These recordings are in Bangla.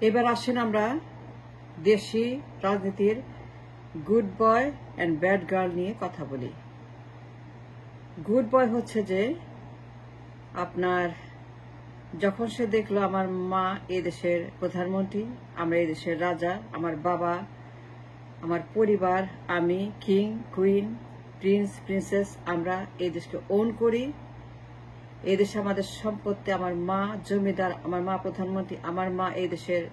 এবার আসেন আমরা দেশি রাজনীতির good boy and bad girl নিয়ে কথা বলি। গুড বয় হচ্ছে যে আপনার যখন সে দেখলো আমার মা এই দেশের প্রধানমন্ত্রী, আমরা এই দেশের রাজা, আমার বাবা, আমার পরিবার, আমি কিং, কুইন, প্রিন্স, প্রিন্সেস, আমরা এই দেশকে ওন করি, এই দেশে আমাদের সম্পত্তি, আমার মা জমিদার, আমার মা প্রধানমন্ত্রী, আমার মা এই দেশের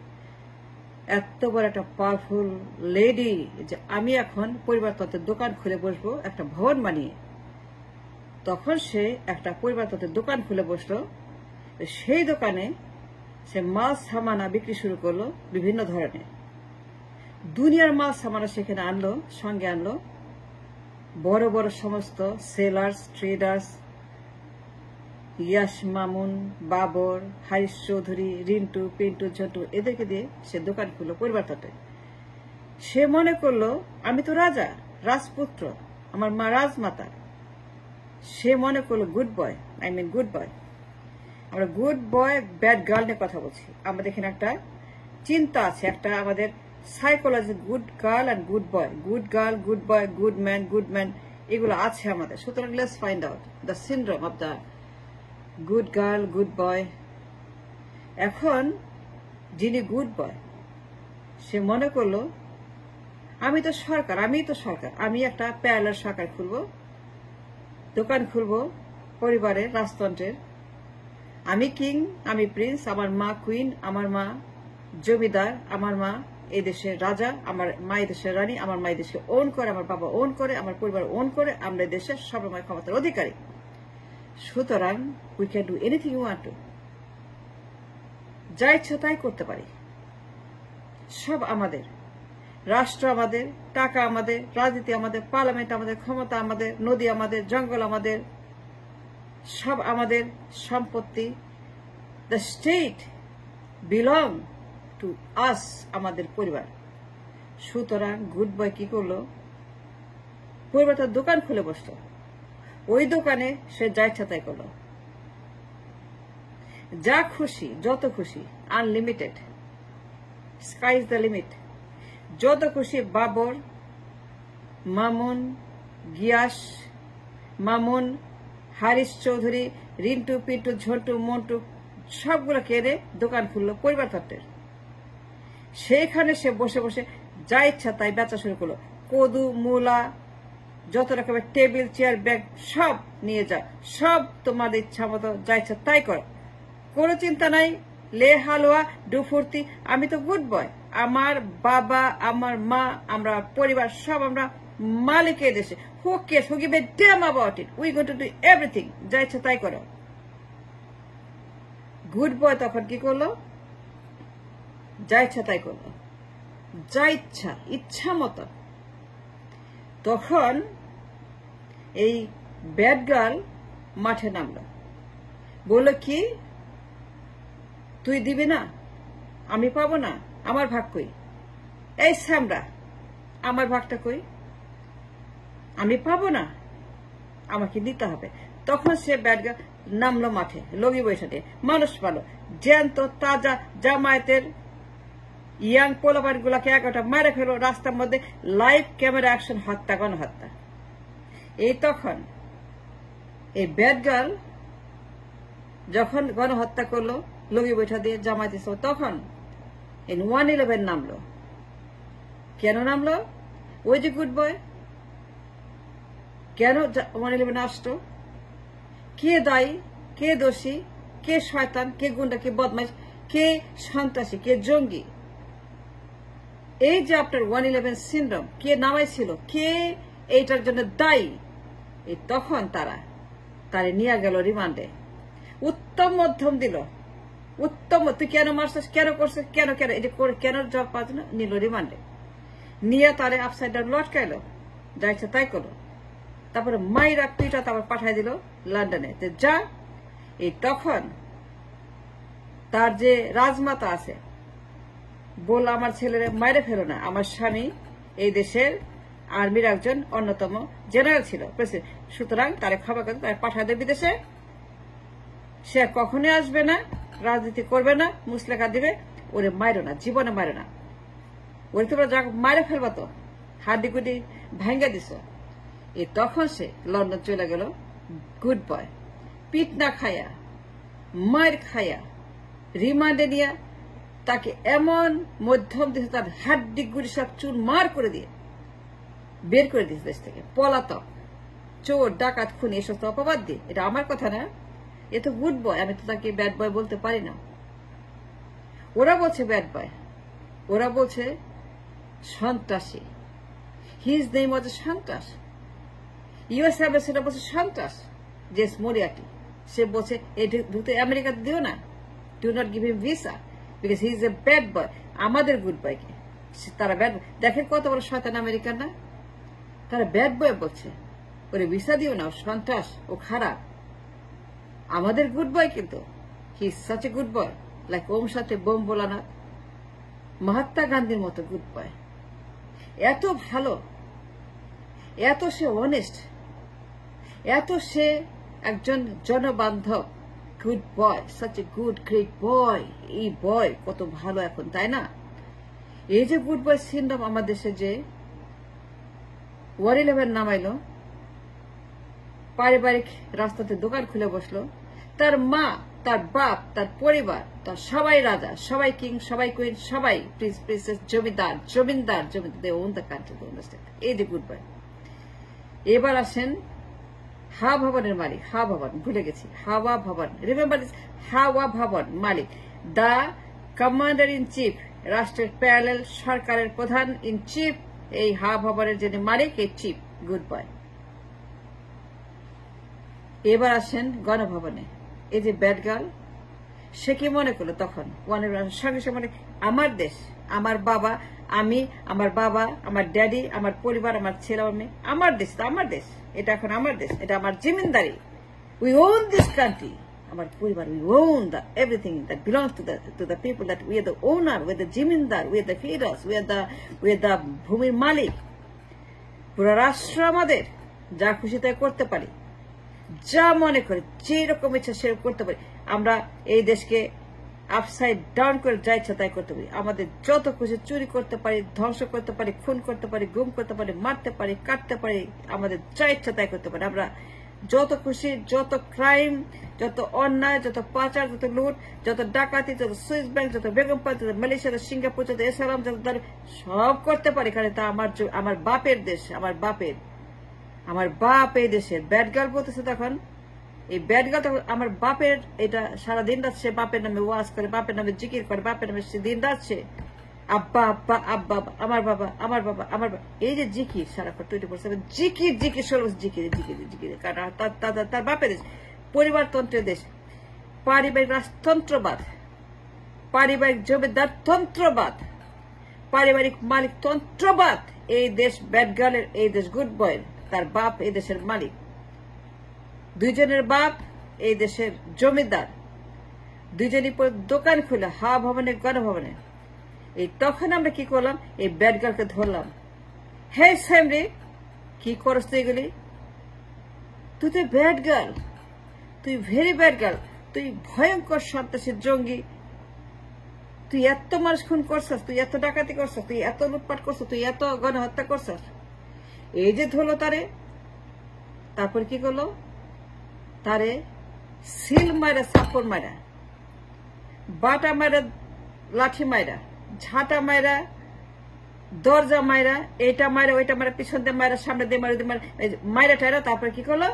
এত বড় একটা পাওয়ারফুল লেডি যে আমি এখন পরিবারতন্ত্রের দোকান খুলে বসবো একটা ভবন বানিয়ে। তখন সে একটা পরিবারতন্ত্রের দোকান খুলে বসলো, সেই দোকানে সে মাল সামানা বিক্রি শুরু করলো বিভিন্ন ধরনের দুনিয়ার মাল সামানা সেখানে আনলো, সঙ্গে আনলো বড় বড় সমস্ত সেলার্স, ট্রেডার্স, ইয়াস মামুন, বাবর, হারিস চৌধুরী, রিন্টু, পিন্টু, ঝন্টু, এদেরকে দিয়ে সে দোকান খুললো পরিবারতন্ত্রে। সে মনে করলো আমি তো রাজা, রাজপুত্র, আমার মা রাজমাতা। সে মনে করলো গুড বয়, গুড বয়। আমরা গুড বয় ব্যাড গার্ল নিয়ে কথা বলছি। আমাদের এখানে একটা চিন্তা আছে, একটা আমাদের psychology, good girl and good boy, good girl, good boy, good man, এগুলো আছে আমাদের। সুতরাং let's find out the syndrome of the good girl, good boy. এখন যিনি গুড বয় সে মনে করলো আমি তো সরকার, আমি একটা প্যারালাল সরকার খুলবো, দোকান খুলবো পরিবারের, রাজতন্ত্রের। আমি কিং, আমি প্রিন্স, আমার মা কুইন, আমার মা জমিদার, আমার মা এই দেশের রাজা, আমার মা এই দেশের রানী, আমার মা এই দেশকে ওন করে, আমার বাবা ওন করে, আমার পরিবার ওন করে, আমরা এই দেশের সর্বময় ক্ষমতার অধিকারী। সুতরাং we can do anything you want to, যা ইচ্ছা তাই করতে পারি। সব আমাদের, রাষ্ট্র আমাদের, টাকা আমাদের, রাজনীতি আমাদের, পার্লামেন্ট আমাদের, ক্ষমতা আমাদের, নদী আমাদের, জঙ্গল আমাদের, সব আমাদের সম্পত্তি। The state belong to us, আমাদের পরিবার। সুতরাং গুড বয় কি করলো, পরিবার তার দোকান খুলে বসলো, ওই দোকানে সে যা ইচ্ছা তাই করলো, যা খুশি, যত খুশি, unlimited, sky is the limit. যত খুশি বাবর, মামুন, গিয়াস মামুন, হারিস চৌধুরী, রিন্টু, পিন্টু, ঝন্টু, মন্টু, সবগুলো কেড়ে দোকান খুললো পরিবারতন্ত্রের। সেইখানে সে বসে বসে যা ইচ্ছা তাই বেচা শুরু করলো। কদু, মূলা, যত রকমের টেবিল, চেয়ার, ব্যাগ সব নিয়ে যা, সব তোমার ইচ্ছা মতো যা ইচ্ছা তাই করো, কোনো চিন্তা নাই, লে হালুয়া, ডু ফুর্তি। আমি তো গুড বয়, আমার বাবা, আমার মা, আমরা পরিবার সব আমরা মালিকের দেশে। Who cares, who give a damn about it, we going to do everything, যা ইচ্ছা তাই করো। গুড বয় তখন কি করলো, যা ইচ্ছা তাই করলো, যা ইচ্ছা মতো। তখন এই ব্যাড গার্ল মাঠে নামলো, বললো কি তুই দিবি না, আমি পাবো না, আমার ভাগ কই, এই সামরা আমার ভাগটা কই, আমি পাবো না, আমাকে দিতে হবে। তখন সে ব্যাড গার্ল নামলো মাঠে, লগি বৈশাখে মানুষ পালো, জ্যান্ত তাজা জামায়াতের ইয়াং পোলাপান গুলাকে একটা মেরে ফেলো রাস্তার মধ্যে, লাইভ ক্যামেরা অ্যাকশন, হত্যা, গণহত্যা। এই তখন এই ব্যাড গার্ল যখন গণহত্যা করলো লগি বৈঠা দিয়ে জামায়াত, তখন এই 111 নামলো। কেন নামলো, ওই যে গুড বয় কেন 111 আসতো, কে দায়ী, কে দোষী, কে শয়তান, কে গুন্ডা, কে বদমাইশ, কে সন্ত্রাসী, কে জঙ্গি, এই যে আপনার 111 সিনড্রোম কে নামাইছিল, কে এইটার জন্য দায়ী, এই তখন তারে নিয়ে গেল রিমান্ডে। উত্তম মধ্যম দিল, উত্তম, তুই কেন মারছিস, কেন করছিস, কেন এই যে কেন জবাব পাওয়ার জন্য নিল রিমান্ডে। নিয়ে তারে আপসাইড ডাউন লটকাইলো, যা ইচ্ছা তাই করলো। তারপরে মাইরা পিটা তারপর পাঠাই দিল লন্ডনে, যা। এই তখন তার যে রাজমাতা আছে বলল আমার ছেলেরে মাইরে ফেলো না, আমার স্বামী এই দেশের আর্মির একজন অন্যতম জেনারেল ছিল, সুতরাং তারে খবর করে তার পাঠায় দেবে বিদেশে। সে কখনোই আসবে না, রাজনীতি করবে না, মুসলেখা দিবে, ওরে মারো না, জীবনে মারো না, ওরে তোমরা যা মারে ফেলবা তো, হাড্ডি গুডি ভাঙ্গা দিছ। তখন সে লন্ডন চলে গেল গুড বয়, পিট না খায়া, মার খায়া, রিমান্ডে নিয়ে তাকে এমন মধ্যম দিয়েছে, তার হাড্ডি গুড়ি সব চুন মার করে দিয়ে বের করে দিয়েছে দেশ থেকে। পলাতক, চোর, ডাকাত, খুনি, এসব তো অপবাদ দিয়ে। এটা আমার কথা না, এ তো গুড বয়, আমি তো তাকে ব্যাড বয় বলতে পারি না। ওরা বলছে ব্যাড বয়, ওরা বলছে সন্ত্রাসী। হিজ নেম হচ্ছে সন্ত্রাস। ইউএস অ্যাম্বাসেডর বলছে সন্ত্রাস। জেস মরিয়াটি সে বলছে ঢুকতে আমেরিকাতে দিও না, do not give him visa because he is a bad boy. আমাদের গুড বয়কে তারা ব্যাড বয়, দেখেন কত বড় শয়তান আমেরিকান না, তারা ব্যাড বয় বলছে ওরে ভিসা দিও না, ও সন্ত্রাস, ও খারাপ। আমাদের গুড বয় কিন্তু he is such a good boy, like Om সাথে বোম বোলানাথ, মহাত্মা গান্ধীর মতো গুড বয়। এত ভালো, এত সে অনেস্ট, এত সে একজন জনবান্ধব, good boy, such a good great boy. এই বয় কত ভালো এখন, তাই না? এই যে গুড বয় সিন্ড্রোম আমার দেশে যে ওয়ার 11 নামাইলো, পারিবারিক রাস্তাতে দোকান খুলে বসলো, তার মা, তার বাপ, তার পরিবার, তার সবাই রাজা, সবাই কিং, সবাই কুইন, সবাই প্রিন্স প্রিন্সেস, জমিদার জমিদার জমিদার, they own the country, they own the state. এই যে গুড বয়। এবার আসেন হাওয়া ভবনের মালিক, হাওয়া ভবন ভুলে গেছি, হাওয়া ভবন, রিমেম্বার দিস, হাওয়া ভবন মালিক, দা কমান্ডার ইন চিফ, রাষ্ট্রের প্যারালেল সরকারের প্রধান ইন চিফ, এই হাওয়া ভবনের যিনি মালিক, এই চিফ গুড বয়। এবার আসেন গণভবনে, এই যে ব্যাড গার্ল, সে কি মনে করলো তখন সঙ্গে সঙ্গে মনে, আমার দেশ, আমার বাবা, আমি, আমার বাবা, আমার ড্যাডি, আমার পরিবার, আমার ছেলে, আমার মেয়ে, আমার দেশ, আমার দেশ, এটা এখন আমার দেশ, এটা আমার জিমিনদারি, উই ওন দিস কান্ট্রি, আমার পরিবার, we own the everything that belongs to the people, that we are the owner, we are the zamindar, we are the feeders, we are the ভূমির মালিক। পুরো রাষ্ট্র আমাদের, যা খুশি তাই করতে পারি, যা মনে করে, যেরকম ইচ্ছা সেরকম করতে পারি। আমরা এই দেশকে আপসাইড ডাউন করে যা ইচ্ছা তাই করতে পারি। আমাদের যত খুশি চুরি করতে পারি, ধ্বংস করতে পারি, খুন করতে পারি, গুম করতে পারি, মারতে পারি, কাটতে পারি, আমাদের যা ইচ্ছা তাই করতে পারি। আমরা যত খুশি, যত ক্রাইম, যত অন্যায়, যত পাচার, যত লুট, যত ডাকাতি, যত সুইস ব্যাংক, যত বেগমপুর, যত মালয়েশিয়া, যত সিঙ্গাপুর, যত এসালাম, যত সব করতে পারি। কারণ তা আমার বাপের দেশ, আমার বাপ এই দেশের। ব্যাড গার্ল বলতেছে তখন, এই ব্যাড গার্ল তখন আমার বাপের, এটা সারাদিন রাত সে বাপের নামে ওয়াজ করে, বাপের নামে জিকির করে, বাপের নামে সে দিন রাত সে আব্বা আব্বা আব্বা, আমার বাবা, আমার বাবা, আমার বাবা, এই যে জিকির সারাক্ষণ 24/7 জিকির জিকির, সর্বস জিকির জিকির জিকির। কারণ তার বাপের দেশ, পরিবারতন্ত্রের দেশ, পারিবারিক রাজতন্ত্রবাদ, পারিবারিক জমিদার তন্ত্রবাদ, পারিবারিক মালিক তন্ত্রবাদ। এই দেশ ব্যাড গার্লের, এই দেশ গুড বয়ের, তার বাপ এই দেশের মালিক, দুইজনের বাপ এই দেশের জমিদার, দুইজনই দোকান খুলে হাওয়া ভবনে, গণভবনে। এই তখন আমরা কি করলাম, এই ব্যাড গার্লকে ধরলাম। হে স্যামরি, কি করস তুই এগুলি? তুই তো ব্যাড গার্ল, তুই ভেরি ব্যাড গার্ল, তুই ভয়ঙ্কর সন্ত্রাসী জঙ্গি, তুই এত মানুষ খুন করছস, তুই এত ডাকাতি করছস, তুই এত লুটপাট করছস, তুই এত গণহত্যা করছস। এই যে ধরলো তারে, তারপর কি করলো, তারে সিল মারা, সাপড় মারা, বাটা মারা, লাঠি মারা, ঝাঁটা মারা, দরজা মারা, এইটা মারা, ওইটা মারা, পিছন দিয়ে মারা, সামনে দিয়ে মারা, মারা টাইরা। তারপরে কি করলো,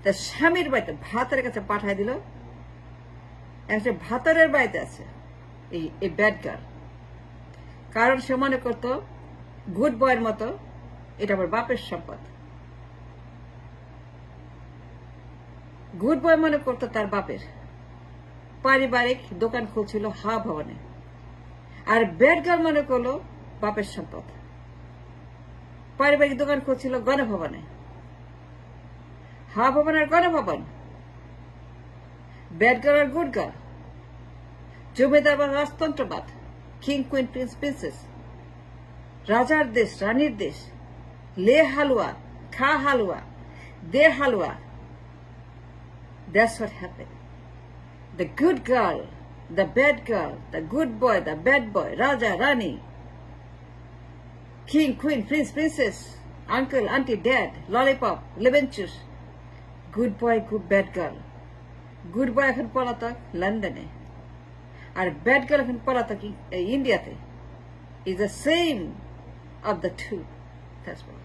তার স্বামীর বাড়িতে ভাতের কাছে পাঠাই দিল। একটা ভাতরের বাড়িতে আছে এই ব্যাড গার্ল। কারণ সে মনে করতো গুড বয়ের মতো এটা আমার বাপের সম্পদ। গুড বয় মনে করতো তার বাপের। পারিবারিক দোকান খুলছিল হাওয়া ভবনে, আর ব্যাড গার্ল মনে করলো বাপের সম্পদ। পারিবারিক দোকান খুলছিল গণভবনে, হাওয়া ভবন আর গণভবন, ব্যাড গার্ল আর গুড গার্ল, জমিদার বা রাজতন্ত্রবাদ, কিং কুইন প্রিন্স প্রিন্সেস, রাজার দেশ, রানীর দেশ, লে হালুয়া, খা হালুয়া, দে হালুয়া। That's what happened. The good girl the bad girl, the good boy, the bad boy, Raja, Rani, king, queen, prince, princess, uncle, auntie, dad, lollipop, lemon juice, good boy, good bad girl. Good boy এখন পলাতক লন্ডনে আর bad girl এখন পলাতক ইন্ডিয়াতে is the same of the two. That's what.